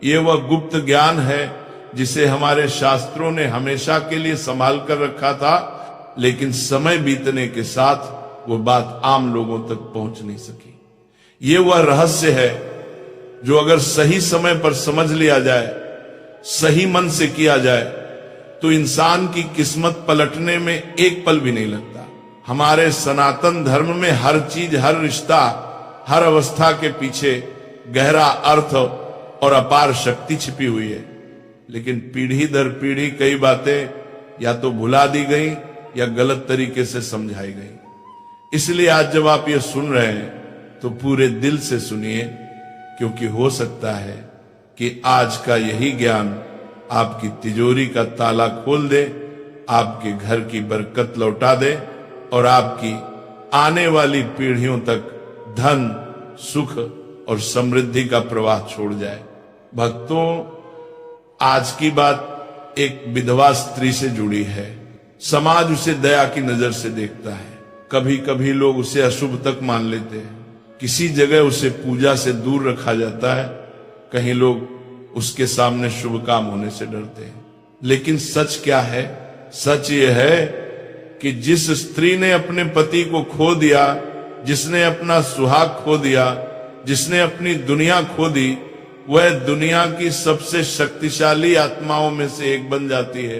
ये वह गुप्त ज्ञान है जिसे हमारे शास्त्रों ने हमेशा के लिए संभाल कर रखा था, लेकिन समय बीतने के साथ वो बात आम लोगों तक पहुंच नहीं सकी। ये वह रहस्य है जो अगर सही समय पर समझ लिया जाए, सही मन से किया जाए, तो इंसान की किस्मत पलटने में एक पल भी नहीं लगता। हमारे सनातन धर्म में हर चीज, हर रिश्ता, हर अवस्था के पीछे गहरा अर्थ और अपार शक्ति छिपी हुई है, लेकिन पीढ़ी दर पीढ़ी कई बातें या तो भुला दी गई या गलत तरीके से समझाई गई। इसलिए आज जब आप ये सुन रहे हैं तो पूरे दिल से सुनिए, क्योंकि हो सकता है कि आज का यही ज्ञान आपकी तिजोरी का ताला खोल दे, आपके घर की बरकत लौटा दे और आपकी आने वाली पीढ़ियों तक धन, सुख और समृद्धि का प्रवाह छोड़ जाए। भक्तों, आज की बात एक विधवा स्त्री से जुड़ी है। समाज उसे दया की नजर से देखता है। कभी कभी लोग उसे अशुभ तक मान लेते हैं। किसी जगह उसे पूजा से दूर रखा जाता है, कहीं लोग उसके सामने शुभ काम होने से डरते हैं। लेकिन सच क्या है? सच ये है कि जिस स्त्री ने अपने पति को खो दिया, जिसने अपना सुहाग खो दिया, जिसने अपनी दुनिया खो दी, वह दुनिया की सबसे शक्तिशाली आत्माओं में से एक बन जाती है।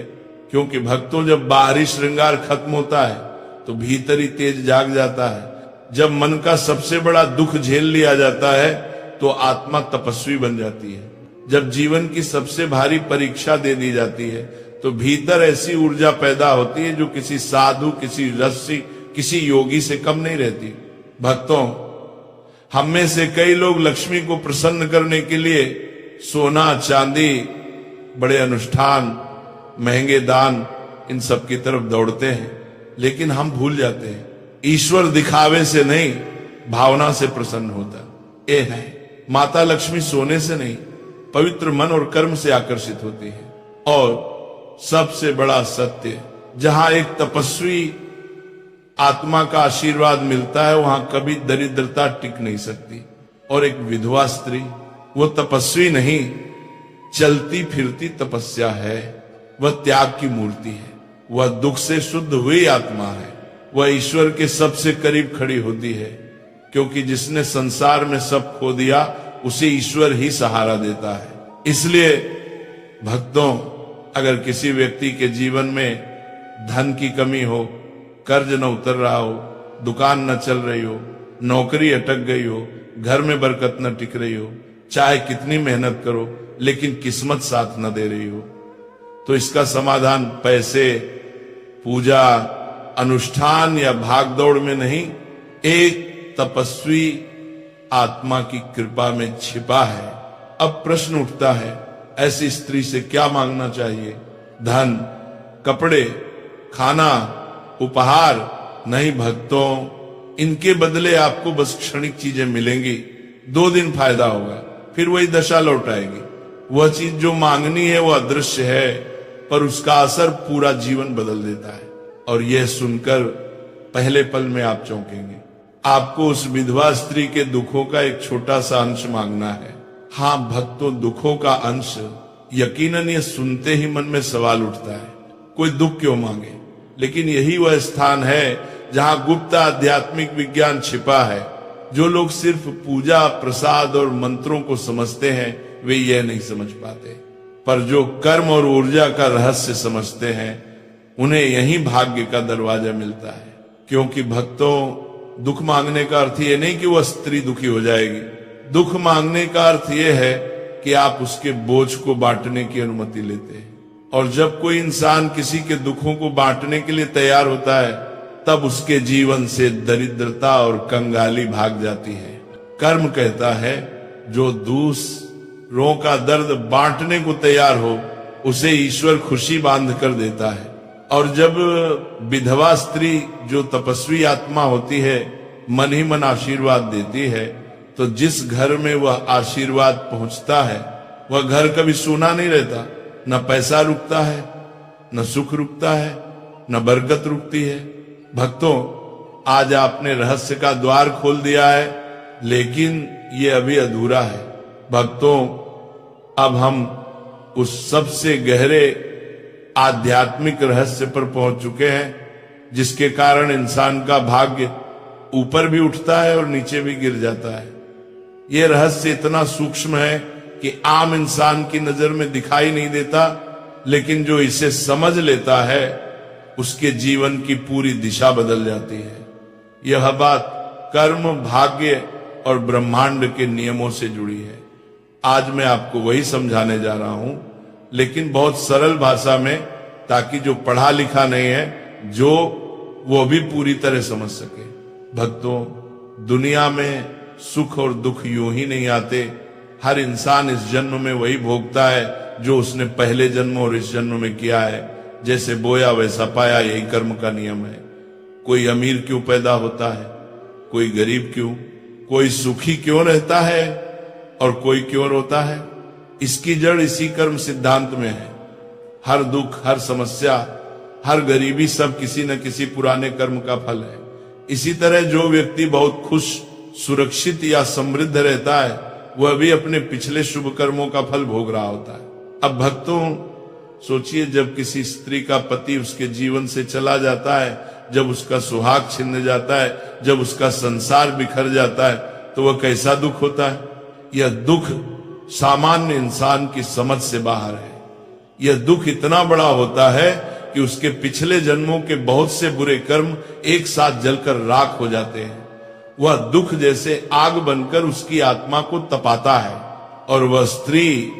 क्योंकि भक्तों, जब बाहरी श्रृंगार खत्म होता है तो भीतरी तेज जाग जाता है। जब मन का सबसे बड़ा दुख झेल लिया जाता है तो आत्मा तपस्वी बन जाती है। जब जीवन की सबसे भारी परीक्षा दे दी जाती है तो भीतर ऐसी ऊर्जा पैदा होती है जो किसी साधु, किसी ऋषि, किसी योगी से कम नहीं रहती। भक्तों, हम में से कई लोग लक्ष्मी को प्रसन्न करने के लिए सोना, चांदी, बड़े अनुष्ठान, महंगे दान, इन सब की तरफ दौड़ते हैं, लेकिन हम भूल जाते हैं ईश्वर दिखावे से नहीं, भावना से प्रसन्न होता है। नहीं, माता लक्ष्मी सोने से नहीं, पवित्र मन और कर्म से आकर्षित होती है। और सबसे बड़ा सत्य, जहां एक तपस्वी आत्मा का आशीर्वाद मिलता है वहां कभी दरिद्रता टिक नहीं सकती। और एक विधवा स्त्री, वो तपस्वी नहीं, चलती फिरती तपस्या है। वह त्याग की मूर्ति है। वह दुख से शुद्ध हुई आत्मा है। वह ईश्वर के सबसे करीब खड़ी होती है, क्योंकि जिसने संसार में सब खो दिया उसे ईश्वर ही सहारा देता है। इसलिए भक्तों, अगर किसी व्यक्ति के जीवन में धन की कमी हो, कर्ज न उतर रहा हो, दुकान न चल रही हो, नौकरी अटक गई हो, घर में बरकत न टिक रही हो, चाहे कितनी मेहनत करो लेकिन किस्मत साथ न दे रही हो, तो इसका समाधान पैसे, पूजा, अनुष्ठान या भागदौड़ में नहीं, एक तपस्वी आत्मा की कृपा में छिपा है। अब प्रश्न उठता है, ऐसी स्त्री से क्या मांगना चाहिए? धन, कपड़े, खाना, उपहार? नहीं भक्तों, इनके बदले आपको बस क्षणिक चीजें मिलेंगी। 2 दिन फायदा होगा, फिर वही दशा लौट आएगी। वह चीज जो मांगनी है वो अदृश्य है, पर उसका असर पूरा जीवन बदल देता है। और यह सुनकर पहले पल में आप चौंकेंगे। आपको उस विधवा स्त्री के दुखों का एक छोटा सा अंश मांगना है। हाँ भक्तों, दुखों का अंश। यकीनन ये सुनते ही मन में सवाल उठता है, कोई दुख क्यों मांगे? लेकिन यही वह स्थान है जहां गुप्त आध्यात्मिक विज्ञान छिपा है। जो लोग सिर्फ पूजा, प्रसाद और मंत्रों को समझते हैं वे यह नहीं समझ पाते, पर जो कर्म और ऊर्जा का रहस्य समझते हैं उन्हें यही भाग्य का दरवाजा मिलता है। क्योंकि भक्तों, दुख मांगने का अर्थ ये नहीं कि वह स्त्री दुखी हो जाएगी। दुख मांगने का अर्थ यह है कि आप उसके बोझ को बांटने की अनुमति लेते हैं। और जब कोई इंसान किसी के दुखों को बांटने के लिए तैयार होता है तब उसके जीवन से दरिद्रता और कंगाली भाग जाती है। कर्म कहता है, जो दूसरों का दर्द बांटने को तैयार हो उसे ईश्वर खुशी बांध कर देता है। और जब विधवा स्त्री जो तपस्वी आत्मा होती है मन ही मन आशीर्वाद देती है, तो जिस घर में वह आशीर्वाद पहुंचता है वह घर कभी सूना नहीं रहता। न पैसा रुकता है, न सुख रुकता है, न बरकत रुकती है। भक्तों, आज आपने रहस्य का द्वार खोल दिया है, लेकिन ये अभी अधूरा है। भक्तों, अब हम उस सबसे गहरे आध्यात्मिक रहस्य पर पहुंच चुके हैं जिसके कारण इंसान का भाग्य ऊपर भी उठता है और नीचे भी गिर जाता है। यह रहस्य इतना सूक्ष्म है कि आम इंसान की नजर में दिखाई नहीं देता, लेकिन जो इसे समझ लेता है उसके जीवन की पूरी दिशा बदल जाती है। यह बात कर्म, भाग्य और ब्रह्मांड के नियमों से जुड़ी है। आज मैं आपको वही समझाने जा रहा हूं, लेकिन बहुत सरल भाषा में, ताकि जो पढ़ा लिखा नहीं है जो वो भी पूरी तरह समझ सके। भक्तों, दुनिया में सुख और दुख यूं ही नहीं आते। हर इंसान इस जन्म में वही भोगता है जो उसने पहले जन्म और इस जन्म में किया है। जैसे बोया वैसा पाया, यही कर्म का नियम है। कोई अमीर क्यों पैदा होता है, कोई गरीब क्यों, कोई सुखी क्यों रहता है और कोई क्यों रोता है, इसकी जड़ इसी कर्म सिद्धांत में है। हर दुख, हर समस्या, हर गरीबी सब किसी न किसी पुराने कर्म का फल है। इसी तरह जो व्यक्ति बहुत खुश, सुरक्षित या समृद्ध रहता है वह भी अपने पिछले शुभ कर्मों का फल भोग रहा होता है। अब भक्तों, सोचिए, जब किसी स्त्री का पति उसके जीवन से चला जाता है, जब उसका सुहाग छिन्न जाता है, जब उसका संसार बिखर जाता है, तो वह कैसा दुख होता है। यह दुख सामान्य इंसान की समझ से बाहर है। यह दुख इतना बड़ा होता है कि उसके पिछले जन्मों के बहुत से बुरे कर्म एक साथ जलकर राख हो जाते हैं। वह दुख जैसे आग बनकर उसकी आत्मा को तपाता है और वह स्त्री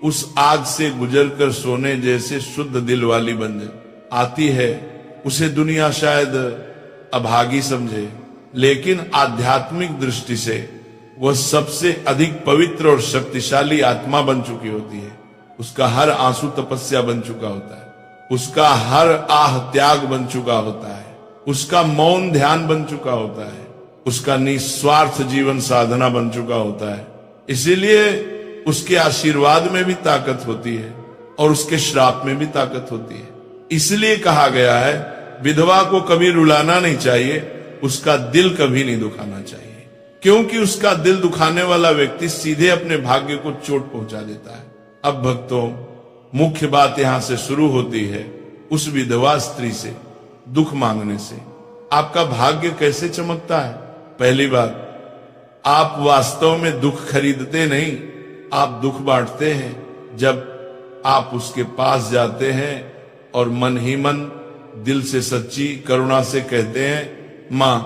उस आग से गुजरकर सोने जैसे शुद्ध दिल वाली बन आती है। उसे दुनिया शायद अभागी समझे, लेकिन आध्यात्मिक दृष्टि से वह सबसे अधिक पवित्र और शक्तिशाली आत्मा बन चुकी होती है। उसका हर आंसू तपस्या बन चुका होता है, उसका हर आह त्याग बन चुका होता है, उसका मौन ध्यान बन चुका होता है, उसका निस्वार्थ जीवन साधना बन चुका होता है। इसीलिए उसके आशीर्वाद में भी ताकत होती है और उसके श्राप में भी ताकत होती है। इसलिए कहा गया है, विधवा को कभी रुलाना नहीं चाहिए, उसका दिल कभी नहीं दुखाना चाहिए, क्योंकि उसका दिल दुखाने वाला व्यक्ति सीधे अपने भाग्य को चोट पहुंचा देता है। अब भक्तों, मुख्य बात यहां से शुरू होती है उस विधवा स्त्री से दुख मांगने से। आपका भाग्य कैसे चमकता है? पहली बात, आप वास्तव में दुख खरीदते नहीं, आप दुख बांटते हैं। जब आप उसके पास जाते हैं और मन ही मन दिल से सच्ची करुणा से कहते हैं, मां,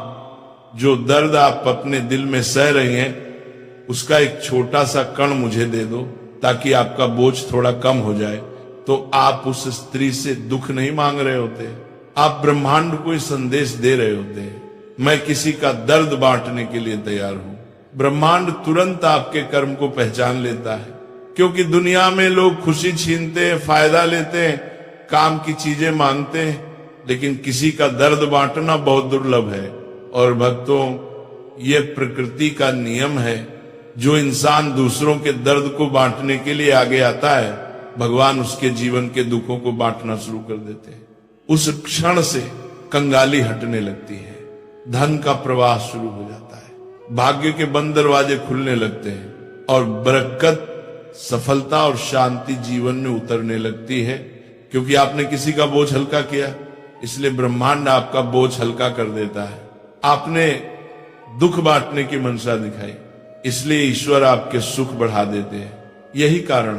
जो दर्द आप अपने दिल में सह रही हैं उसका एक छोटा सा कण मुझे दे दो ताकि आपका बोझ थोड़ा कम हो जाए, तो आप उस स्त्री से दुख नहीं मांग रहे होते, आप ब्रह्मांड को संदेश दे रहे होते हैं, मैं किसी का दर्द बांटने के लिए तैयार हूं। ब्रह्मांड तुरंत आपके कर्म को पहचान लेता है, क्योंकि दुनिया में लोग खुशी छीनते हैं, फायदा लेते हैं, काम की चीजें मांगते हैं, लेकिन किसी का दर्द बांटना बहुत दुर्लभ है। और भक्तों, ये प्रकृति का नियम है। जो इंसान दूसरों के दर्द को बांटने के लिए आगे आता है, भगवान उसके जीवन के दुखों को बांटना शुरू कर देते हैं। उस क्षण से कंगाली हटने लगती है, धन का प्रवाह शुरू हो जाता है, भाग्य के बंद दरवाजे खुलने लगते हैं और बरकत, सफलता और शांति जीवन में उतरने लगती है। क्योंकि आपने किसी का बोझ हल्का किया, इसलिए ब्रह्मांड आपका बोझ हल्का कर देता है। आपने दुख बांटने की मंशा दिखाई, इसलिए ईश्वर आपके सुख बढ़ा देते हैं। यही कारण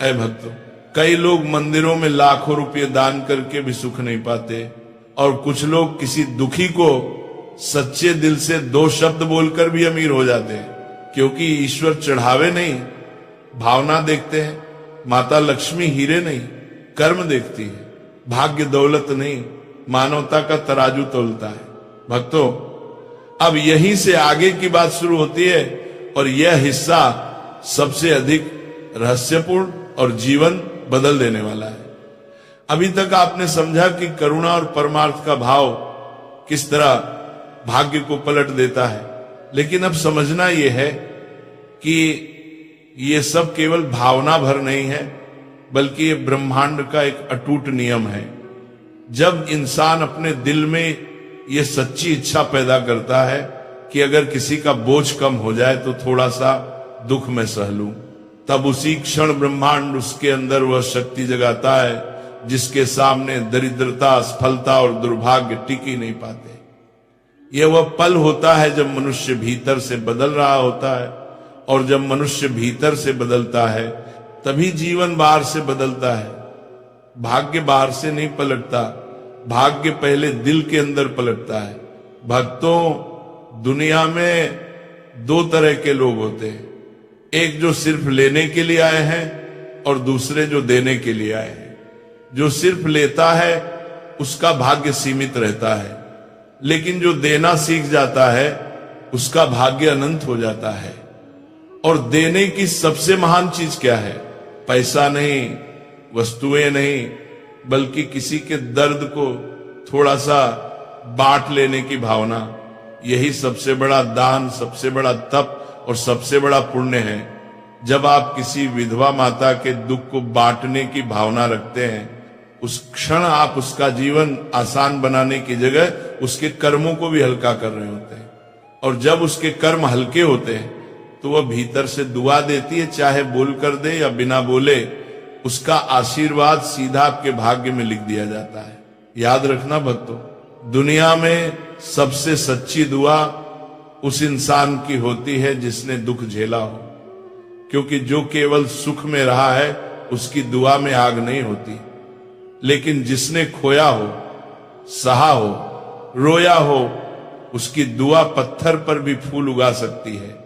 है भक्तों, कई लोग मंदिरों में लाखों रुपए दान करके भी सुख नहीं पाते, और कुछ लोग किसी दुखी को सच्चे दिल से 2 शब्द बोलकर भी अमीर हो जाते हैं, क्योंकि ईश्वर चढ़ावे नहीं, भावना देखते हैं। माता लक्ष्मी हीरे नहीं, कर्म देखती है, भाग्य दौलत नहीं, मानवता का तराजू तोलता है। भक्तों, अब यहीं से आगे की बात शुरू होती है, और यह हिस्सा सबसे अधिक रहस्यपूर्ण और जीवन बदल देने वाला है। अभी तक आपने समझा कि करुणा और परमार्थ का भाव किस तरह भाग्य को पलट देता है, लेकिन अब समझना यह है कि यह सब केवल भावना भर नहीं है, बल्कि ये ब्रह्मांड का एक अटूट नियम है। जब इंसान अपने दिल में ये सच्ची इच्छा पैदा करता है कि अगर किसी का बोझ कम हो जाए तो थोड़ा सा दुख मैं सह लूं, तब उसी क्षण ब्रह्मांड उसके अंदर वह शक्ति जगाता है जिसके सामने दरिद्रता, असफलता और दुर्भाग्य टिक ही नहीं पाते। यह वह पल होता है जब मनुष्य भीतर से बदल रहा होता है, और जब मनुष्य भीतर से बदलता है तभी जीवन बाहर से बदलता है। भाग्य बाहर से नहीं पलटता, भाग्य पहले दिल के अंदर पलटता है। भक्तों, दुनिया में दो तरह के लोग होते हैं, एक जो सिर्फ लेने के लिए आए हैं और दूसरे जो देने के लिए आए हैं। जो सिर्फ लेता है उसका भाग्य सीमित रहता है, लेकिन जो देना सीख जाता है उसका भाग्य अनंत हो जाता है। और देने की सबसे महान चीज क्या है? पैसा नहीं, वस्तुएं नहीं, बल्कि किसी के दर्द को थोड़ा सा बांट लेने की भावना। यही सबसे बड़ा दान, सबसे बड़ा तप और सबसे बड़ा पुण्य है। जब आप किसी विधवा माता के दुख को बांटने की भावना रखते हैं, उस क्षण आप उसका जीवन आसान बनाने की जगह उसके कर्मों को भी हल्का कर रहे होते हैं। और जब उसके कर्म हल्के होते हैं तो वह भीतर से दुआ देती है, चाहे बोल कर दे या बिना बोले, उसका आशीर्वाद सीधा आपके भाग्य में लिख दिया जाता है। याद रखना भक्तों, दुनिया में सबसे सच्ची दुआ उस इंसान की होती है जिसने दुख झेला हो, क्योंकि जो केवल सुख में रहा है उसकी दुआ में आग नहीं होती। लेकिन जिसने खोया हो, सहा हो, रोया हो, उसकी दुआ पत्थर पर भी फूल उगा सकती है।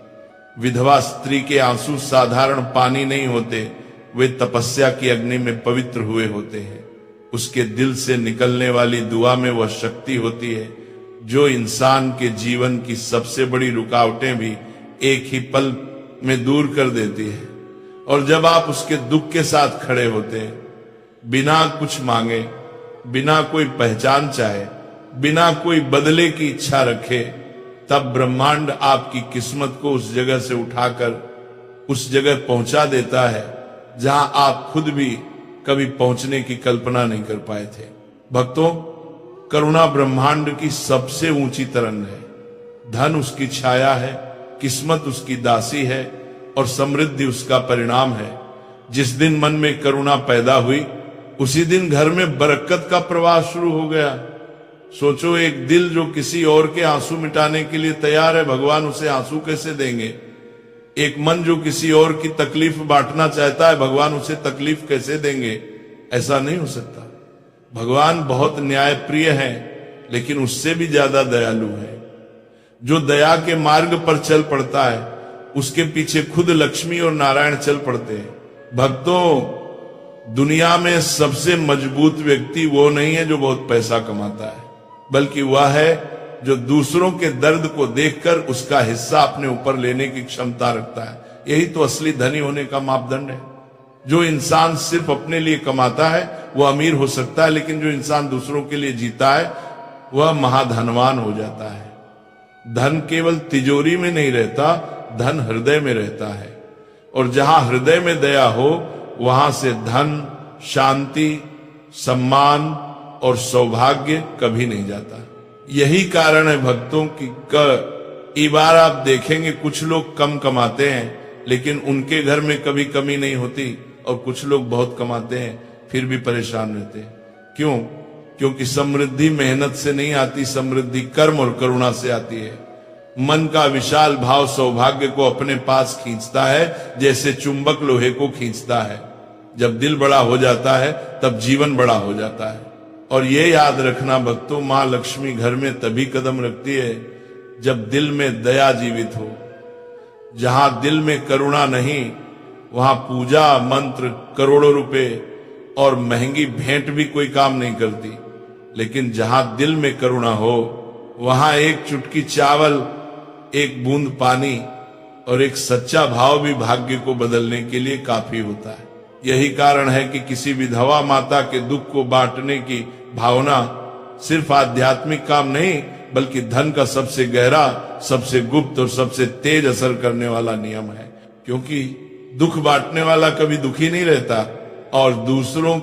विधवा स्त्री के आंसू साधारण पानी नहीं होते, वे तपस्या की अग्नि में पवित्र हुए होते हैं। उसके दिल से निकलने वाली दुआ में वह शक्ति होती है जो इंसान के जीवन की सबसे बड़ी रुकावटें भी एक ही पल में दूर कर देती है। और जब आप उसके दुख के साथ खड़े होते हैं, बिना कुछ मांगे, बिना कोई पहचान चाहे, बिना कोई बदले की इच्छा रखे, तब ब्रह्मांड आपकी किस्मत को उस जगह से उठाकर उस जगह पहुंचा देता है जहां आप खुद भी कभी पहुंचने की कल्पना नहीं कर पाए थे। भक्तों, करुणा ब्रह्मांड की सबसे ऊंची तरंग है। धन उसकी छाया है, किस्मत उसकी दासी है और समृद्धि उसका परिणाम है। जिस दिन मन में करुणा पैदा हुई, उसी दिन घर में बरकत का प्रवाह शुरू हो गया। सोचो, एक दिल जो किसी और के आंसू मिटाने के लिए तैयार है, भगवान उसे आंसू कैसे देंगे? एक मन जो किसी और की तकलीफ बांटना चाहता है, भगवान उसे तकलीफ कैसे देंगे? ऐसा नहीं हो सकता। भगवान बहुत न्यायप्रिय है, लेकिन उससे भी ज्यादा दयालु है। जो दया के मार्ग पर चल पड़ता है, उसके पीछे खुद लक्ष्मी और नारायण चल पड़ते हैं। भक्तों, दुनिया में सबसे मजबूत व्यक्ति वो नहीं है जो बहुत पैसा कमाता है, बल्कि वह है जो दूसरों के दर्द को देखकर उसका हिस्सा अपने ऊपर लेने की क्षमता रखता है। यही तो असली धनी होने का मापदंड है। जो इंसान सिर्फ अपने लिए कमाता है वह अमीर हो सकता है, लेकिन जो इंसान दूसरों के लिए जीता है वह महाधनवान हो जाता है। धन केवल तिजोरी में नहीं रहता, धन हृदय में रहता है। और जहां हृदय में दया हो, वहां से धन, शांति, सम्मान और सौभाग्य कभी नहीं जाता। यही कारण है भक्तों की कई बार आप देखेंगे कुछ लोग कम कमाते हैं लेकिन उनके घर में कभी कमी नहीं होती, और कुछ लोग बहुत कमाते हैं फिर भी परेशान रहते हैं। क्यों? क्योंकि समृद्धि मेहनत से नहीं आती, समृद्धि कर्म और करुणा से आती है। मन का विशाल भाव सौभाग्य को अपने पास खींचता है, जैसे चुंबक लोहे को खींचता है। जब दिल बड़ा हो जाता है तब जीवन बड़ा हो जाता है। और ये याद रखना भक्तों, मां लक्ष्मी घर में तभी कदम रखती है जब दिल में दया जीवित हो। जहां दिल में करुणा नहीं, वहां पूजा, मंत्र, करोड़ों रुपए और महंगी भेंट भी कोई काम नहीं करती। लेकिन जहां दिल में करुणा हो, वहां एक चुटकी चावल, एक बूंद पानी और एक सच्चा भाव भी भाग्य को बदलने के लिए काफी होता है। यही कारण है कि किसी विधवा माता के दुख को बांटने की भावना सिर्फ आध्यात्मिक काम नहीं, बल्कि धन का सबसे गहरा, सबसे गुप्त और सबसे तेज असर करने वाला नियम है। क्योंकि दुख बांटने वाला कभी दुखी नहीं रहता और दूसरों